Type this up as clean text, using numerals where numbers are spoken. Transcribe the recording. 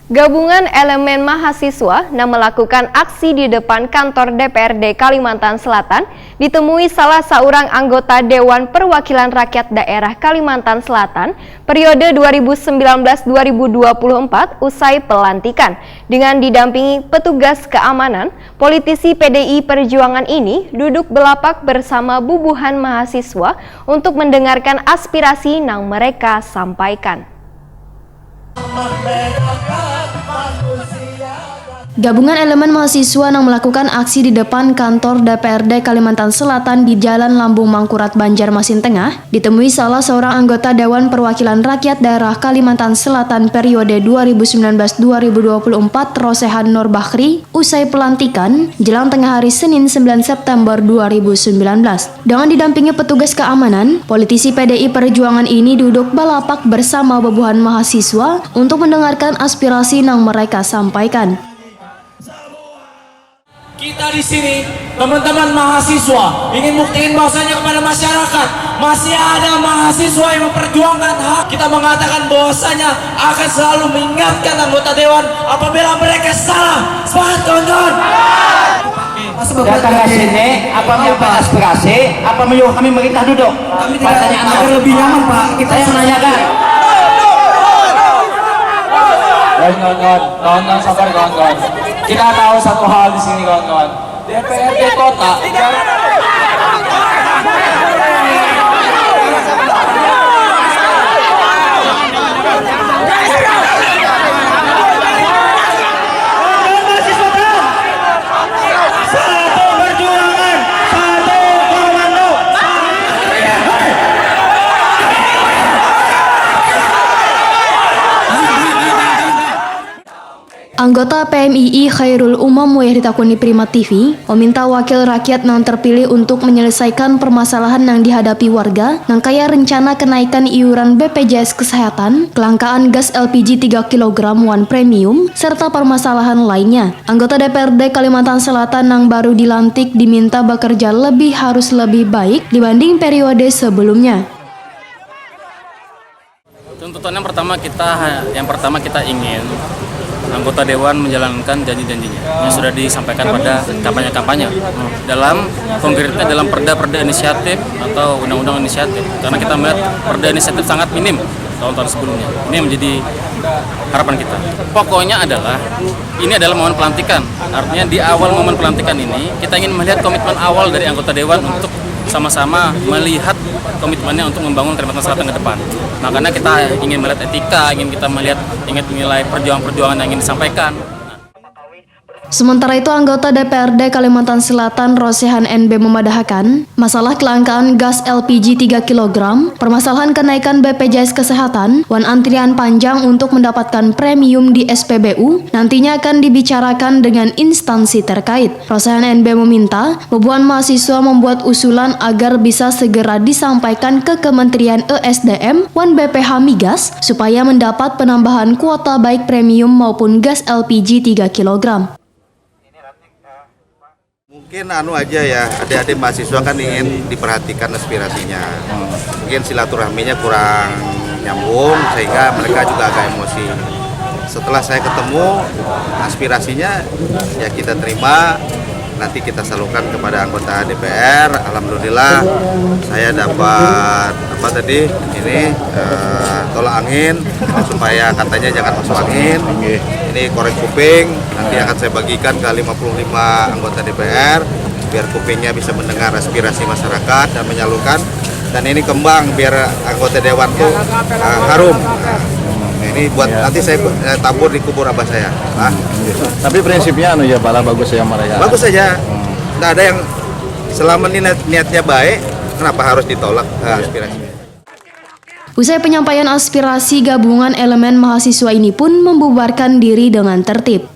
Gabungan elemen mahasiswa yang melakukan aksi di depan kantor DPRD Kalimantan Selatan ditemui salah seorang anggota Dewan Perwakilan Rakyat Daerah Kalimantan Selatan periode 2019-2024 usai pelantikan. Dengan didampingi petugas keamanan, politisi PDI Perjuangan ini duduk belapak bersama bubuhan mahasiswa untuk mendengarkan aspirasi yang mereka sampaikan. Gabungan elemen mahasiswa yang melakukan aksi di depan kantor DPRD Kalimantan Selatan di Jalan Lambung Mangkurat, Banjarmasin Tengah ditemui salah seorang anggota Dewan Perwakilan Rakyat Daerah Kalimantan Selatan periode 2019-2024 Rosehan Nur Bakhri usai pelantikan jelang tengah hari Senin 9 September 2019. Dengan didampingi petugas keamanan, politisi PDI Perjuangan ini duduk balapak bersama bubuhan mahasiswa untuk mendengarkan aspirasi yang mereka sampaikan. Kita di sini, teman-teman mahasiswa, ingin buktiin bahwasanya kepada masyarakat masih ada mahasiswa yang memperjuangkan hak. Kita mengatakan bahwasanya akan selalu mengingatkan anggota dewan apabila mereka salah. Semangat kawan-kawan! Datang ke sini, apa menyampaikan aspirasi, apa menyuruh kami merintah duduk? Pertanyaan agar lebih nyaman, Pak. Kita yang menanyakan. Kawan-kawan, sabar kawan-kawan. Kita tahu satu hal di sini kawan-kawan. DPRD kota. Anggota PMII Khairul Umam yang ditakuni Prima TV meminta wakil rakyat yang terpilih untuk menyelesaikan permasalahan yang dihadapi warga yang kaya rencana kenaikan iuran BPJS Kesehatan, kelangkaan gas LPG 3 kg One Premium, serta permasalahan lainnya. Anggota DPRD Kalimantan Selatan yang baru dilantik diminta bekerja harus lebih baik dibanding periode sebelumnya. Tuntutan yang pertama kita ingin anggota dewan menjalankan janji-janjinya yang sudah disampaikan pada kampanye-kampanye dalam konkretnya dalam perda-perda inisiatif atau undang-undang inisiatif, karena kita melihat perda inisiatif sangat minim tahun-tahun sebelumnya. Ini menjadi harapan kita. Pokoknya ini adalah momen pelantikan, artinya di awal momen pelantikan ini kita ingin melihat komitmen awal dari anggota dewan untuk sama-sama melihat komitmennya untuk membangun Kalimantan Selatan ke depan. Makanya kita ingin melihat etika, ingin nilai perjuangan-perjuangan yang ingin disampaikan. Sementara itu, anggota DPRD Kalimantan Selatan Rosehan NB memadahkan masalah kelangkaan gas LPG 3 kg, permasalahan kenaikan BPJS Kesehatan, dan antrian panjang untuk mendapatkan premium di SPBU nantinya akan dibicarakan dengan instansi terkait. Rosehan NB meminta bubuhan mahasiswa membuat usulan agar bisa segera disampaikan ke Kementerian ESDM dan BPH Migas supaya mendapat penambahan kuota baik premium maupun gas LPG 3 kg. Mungkin aja ya, adik-adik mahasiswa kan ingin diperhatikan aspirasinya. Mungkin silaturahminya kurang nyambung sehingga mereka juga agak emosi. Setelah saya ketemu aspirasinya ya kita terima, nanti kita salurkan kepada anggota DPR. Alhamdulillah saya dapat tolak angin supaya katanya jangan masuk angin. Ini korek kuping, nanti akan saya bagikan ke 55 anggota DPR biar kupingnya bisa mendengar aspirasi masyarakat dan menyalurkan. Dan ini kembang biar anggota dewan tuh harum. Ini buat nanti saya tabur di kubur abah saya. Tapi prinsipnya ya malah bagus ya mereka. Bagus saja. Nggak ada yang selama ini niatnya baik, kenapa harus ditolak aspirasinya? Usai penyampaian aspirasi, gabungan elemen mahasiswa ini pun membubarkan diri dengan tertib.